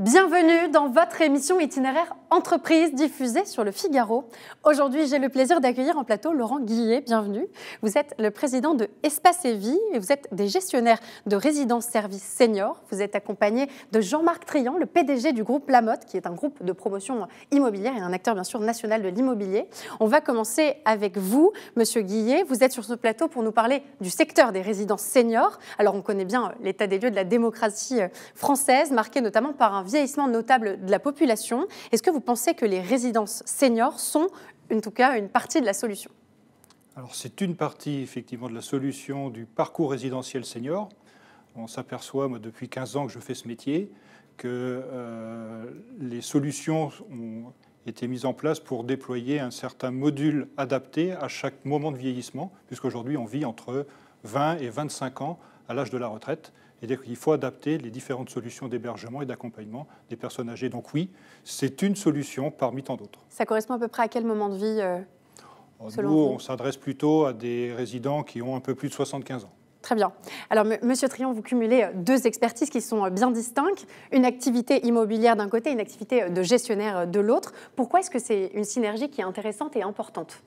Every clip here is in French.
Bienvenue dans votre émission Itinéraire Entreprise diffusée sur Le Figaro. Aujourd'hui, j'ai le plaisir d'accueillir en plateau Laurent Guillet. Bienvenue. Vous êtes le président de Espace & Vie et vous êtes des gestionnaires de résidences-services seniors. Vous êtes accompagné de Jean-Marc Trian, le PDG du groupe Lamotte, qui est un groupe de promotion immobilière et un acteur bien sûr national de l'immobilier. On va commencer avec vous, Monsieur Guillet. Vous êtes sur ce plateau pour nous parler du secteur des résidences seniors. Alors, on connaît bien l'état des lieux de la démocratie française, marqué notamment par un vieillissement notable de la population. Est-ce que vous pensez que les résidences seniors sont, en tout cas, une partie de la solution? Alors c'est une partie effectivement de la solution du parcours résidentiel senior. On s'aperçoit, moi, depuis 15 ans que je fais ce métier, que les solutions ont été mises en place pour déployer un certain module adapté à chaque moment de vieillissement, puisqu'aujourd'hui on vit entre 20 et 25 ans à l'âge de la retraite. Et donc, il faut adapter les différentes solutions d'hébergement et d'accompagnement des personnes âgées. Donc oui, c'est une solution parmi tant d'autres. Ça correspond à peu près à quel moment de vie selon nous, vous? on s'adresse plutôt à des résidents qui ont un peu plus de 75 ans. Très bien. Alors, Monsieur Trian, vous cumulez deux expertises qui sont bien distinctes. Une activité immobilière d'un côté, une activité de gestionnaire de l'autre. Pourquoi est-ce que c'est une synergie qui est intéressante et importante ?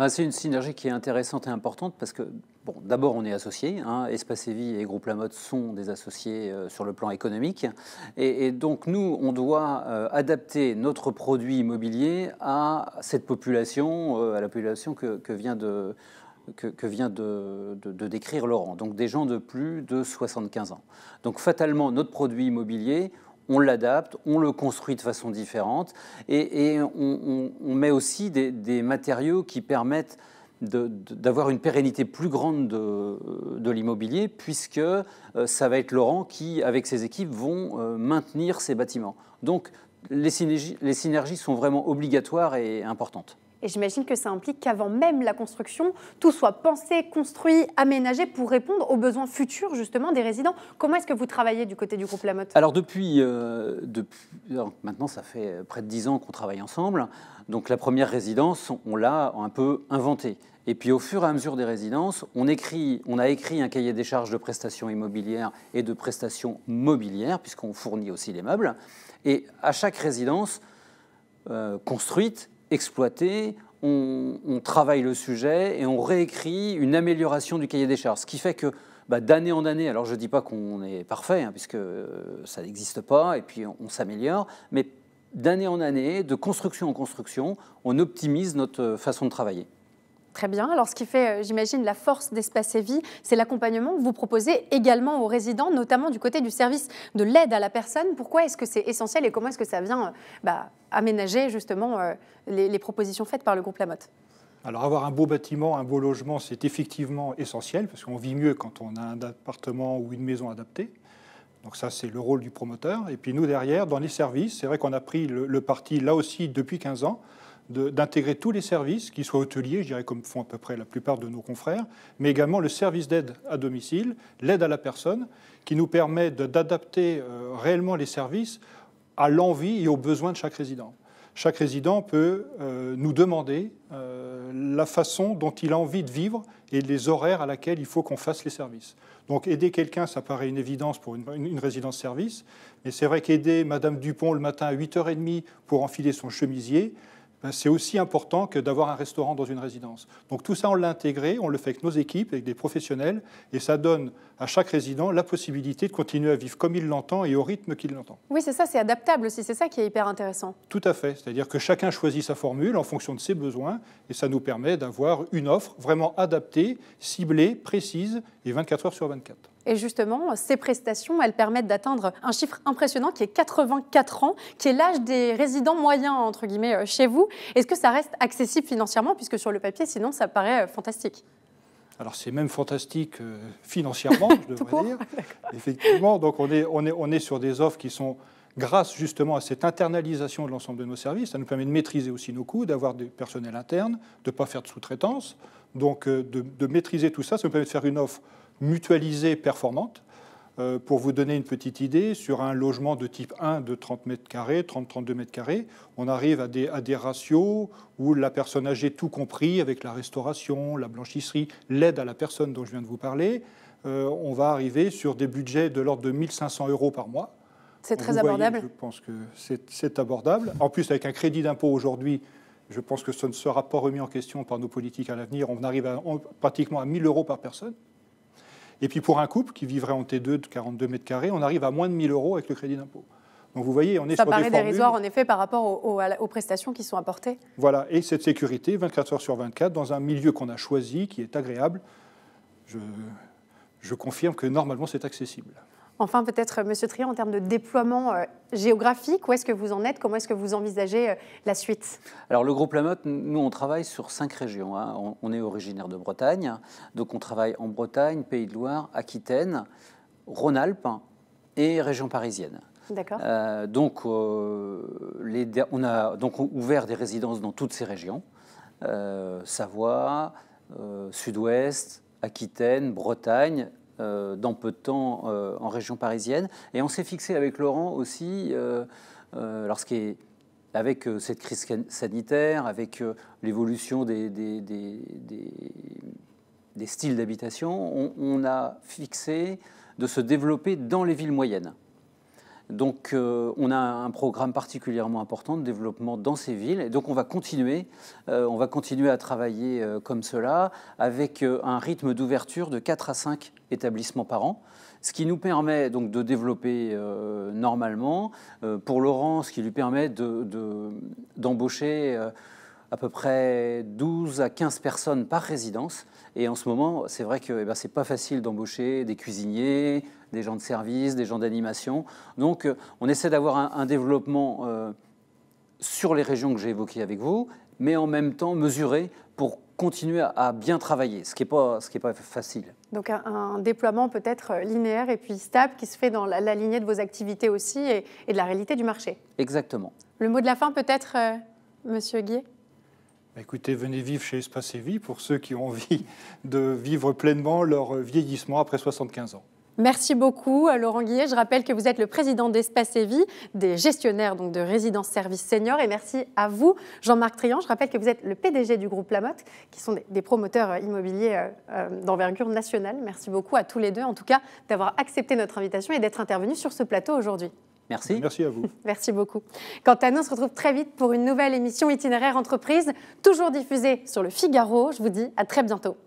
C'est une synergie qui est intéressante et importante parce que, bon, d'abord, on est associés. Espace & Vie et Groupe Lamotte sont des associés sur le plan économique. Et donc, nous, on doit adapter notre produit immobilier à cette population, à la population que vient de décrire Laurent. Donc, des gens de plus de 75 ans. Donc, fatalement, notre produit immobilier, on l'adapte, on le construit de façon différente et on met aussi des matériaux qui permettent d'avoir une pérennité plus grande de l'immobilier puisque ça va être Laurent qui, avec ses équipes, vont maintenir ces bâtiments. Donc, les synergies sont vraiment obligatoires et importantes. Et j'imagine que ça implique qu'avant même la construction, tout soit pensé, construit, aménagé pour répondre aux besoins futurs justement des résidents. Comment est-ce que vous travaillez du côté du groupe Lamotte ? Alors maintenant, ça fait près de 10 ans qu'on travaille ensemble. Donc la première résidence, on l'a un peu inventée. Et puis au fur et à mesure des résidences, on a écrit un cahier des charges de prestations immobilières et de prestations mobilières, puisqu'on fournit aussi les meubles. Et à chaque résidence construite, exploité, on travaille le sujet et on réécrit une amélioration du cahier des charges. Ce qui fait que d'année en année, alors je ne dis pas qu'on est parfait, puisque ça n'existe pas, et puis on s'améliore, mais d'année en année, de construction en construction, on optimise notre façon de travailler. Très bien. Alors, ce qui fait, j'imagine, la force d'Espace & Vie, c'est l'accompagnement que vous proposez également aux résidents, notamment du côté du service de l'aide à la personne. Pourquoi est-ce que c'est essentiel et comment est-ce que ça vient aménager justement les propositions faites par le groupe Lamotte ? Alors, avoir un beau bâtiment, un beau logement, c'est effectivement essentiel parce qu'on vit mieux quand on a un appartement ou une maison adaptée. Donc ça, c'est le rôle du promoteur. Et puis nous, derrière, dans les services, c'est vrai qu'on a pris le parti, là aussi, depuis 15 ans, d'intégrer tous les services, qu'ils soient hôteliers, je dirais comme font à peu près la plupart de nos confrères, mais également le service d'aide à domicile, l'aide à la personne, qui nous permet d'adapter réellement les services à l'envie et aux besoins de chaque résident. Chaque résident peut nous demander la façon dont il a envie de vivre et les horaires à laquelle il faut qu'on fasse les services. Donc aider quelqu'un, ça paraît une évidence pour une résidence-service, mais c'est vrai qu'aider Madame Dupont le matin à 8h30 pour enfiler son chemisier, c'est aussi important que d'avoir un restaurant dans une résidence. Donc tout ça, on l'a intégré, on le fait avec nos équipes, avec des professionnels, et ça donne à chaque résident la possibilité de continuer à vivre comme il l'entend et au rythme qu'il l'entend. Oui, c'est ça, c'est adaptable aussi, c'est ça qui est hyper intéressant. Tout à fait, c'est-à-dire que chacun choisit sa formule en fonction de ses besoins, et ça nous permet d'avoir une offre vraiment adaptée, ciblée, précise, et 24 heures sur 24. Et justement, ces prestations, elles permettent d'atteindre un chiffre impressionnant qui est 84 ans, qui est l'âge des résidents moyens, entre guillemets, chez vous. Est-ce que ça reste accessible financièrement, puisque sur le papier, sinon, ça paraît fantastique ? Alors c'est même fantastique financièrement, je devrais dire. Effectivement, donc on est sur des offres qui sont, grâce justement à cette internalisation de l'ensemble de nos services, ça nous permet de maîtriser aussi nos coûts, d'avoir des personnels internes, de ne pas faire de sous-traitance, donc de maîtriser tout ça, ça nous permet de faire une offre mutualisée performante. Pour vous donner une petite idée, sur un logement de type 1 de 30 mètres carrés, 30-32 mètres carrés, on arrive à des ratios où la personne âgée, tout compris, avec la restauration, la blanchisserie, l'aide à la personne dont je viens de vous parler, on va arriver sur des budgets de l'ordre de 1 500 € par mois. C'est Donc, très vous voyez, abordable. je pense que c'est abordable. En plus, avec un crédit d'impôt aujourd'hui, je pense que ce ne sera pas remis en question par nos politiques à l'avenir. On arrive pratiquement à 1 000 € par personne. Et puis pour un couple qui vivrait en T2 de 42 mètres carrés, on arrive à moins de 1 000 € avec le crédit d'impôt. Donc vous voyez, on est Ça sur des paraît formules... dérisoire en effet par rapport aux prestations qui sont apportées. Voilà, et cette sécurité, 24 heures sur 24, dans un milieu qu'on a choisi, qui est agréable, je confirme que normalement c'est accessible. Enfin, peut-être, Monsieur Trian, en termes de déploiement géographique, où est-ce que vous en êtes? Comment est-ce que vous envisagez la suite? Alors, le groupe Lamotte, nous, on travaille sur 5 régions. Hein. On est originaire de Bretagne, donc on travaille en Bretagne, Pays de Loire, Aquitaine, Rhône-Alpes et région parisienne. D'accord. Donc, on a donc ouvert des résidences dans toutes ces régions. Savoie, Sud-Ouest, Aquitaine, Bretagne, dans peu de temps en région parisienne. Et on s'est fixé avec Laurent aussi, avec cette crise sanitaire, avec l'évolution des styles d'habitation, on a fixé de se développer dans les villes moyennes. Donc, on a un programme particulièrement important de développement dans ces villes. Et donc, on va continuer à travailler comme cela, avec un rythme d'ouverture de 4 à 5 établissements par an, ce qui nous permet donc de développer normalement. Pour Laurent, ce qui lui permet d'embaucher à peu près 12 à 15 personnes par résidence. Et en ce moment, c'est vrai que c'est pas facile d'embaucher des cuisiniers, des gens de service, des gens d'animation. Donc, on essaie d'avoir un développement sur les régions que j'ai évoquées avec vous, mais en même temps mesuré pour continuer à bien travailler, ce qui est pas facile. Donc, un déploiement peut-être linéaire et puis stable qui se fait dans la lignée de vos activités aussi et de la réalité du marché. Exactement. Le mot de la fin peut-être, Monsieur Guillet? Écoutez, venez vivre chez Espace et Vie pour ceux qui ont envie de vivre pleinement leur vieillissement après 75 ans. Merci beaucoup, Laurent Guillet. Je rappelle que vous êtes le président d'Espace et Vie, des gestionnaires donc, de résidences services seniors. Et merci à vous, Jean-Marc Trian. Je rappelle que vous êtes le PDG du groupe Lamotte, qui sont des promoteurs immobiliers d'envergure nationale. Merci beaucoup à tous les deux, en tout cas, d'avoir accepté notre invitation et d'être intervenus sur ce plateau aujourd'hui. Merci. Merci à vous. Merci beaucoup. Quant à nous, on se retrouve très vite pour une nouvelle émission Itinéraire Entreprise, toujours diffusée sur le Figaro. Je vous dis à très bientôt.